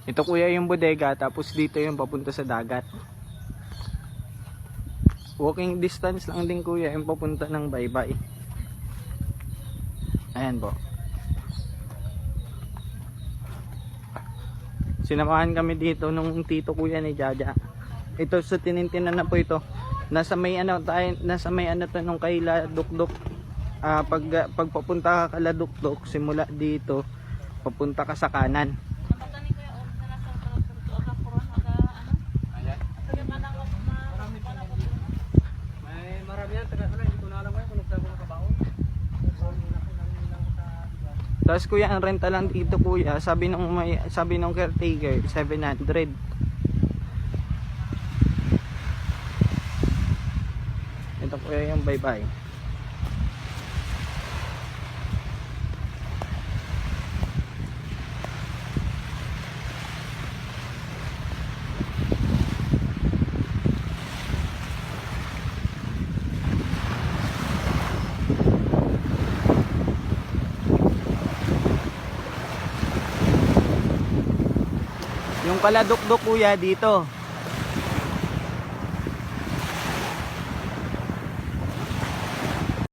Ito kuya yung bodega, tapos dito yung papunta sa dagat. Walking distance lang din kuya yung papunta ng Baybay. Ayan po. Sinamahan kami dito nung tito kuya ni Jaja. Ito sa tinintinan na po ito. Nasa may ano to nung kay Ladukdok. Pag papunta ka kay Ladukdok, simula dito, papunta ka sa kanan. Tapos kuya, ang renta lang dito kuya, sabi nung caretaker, 700. Ito kuya yung Baybay. Yung Kaladukdok kuya dito.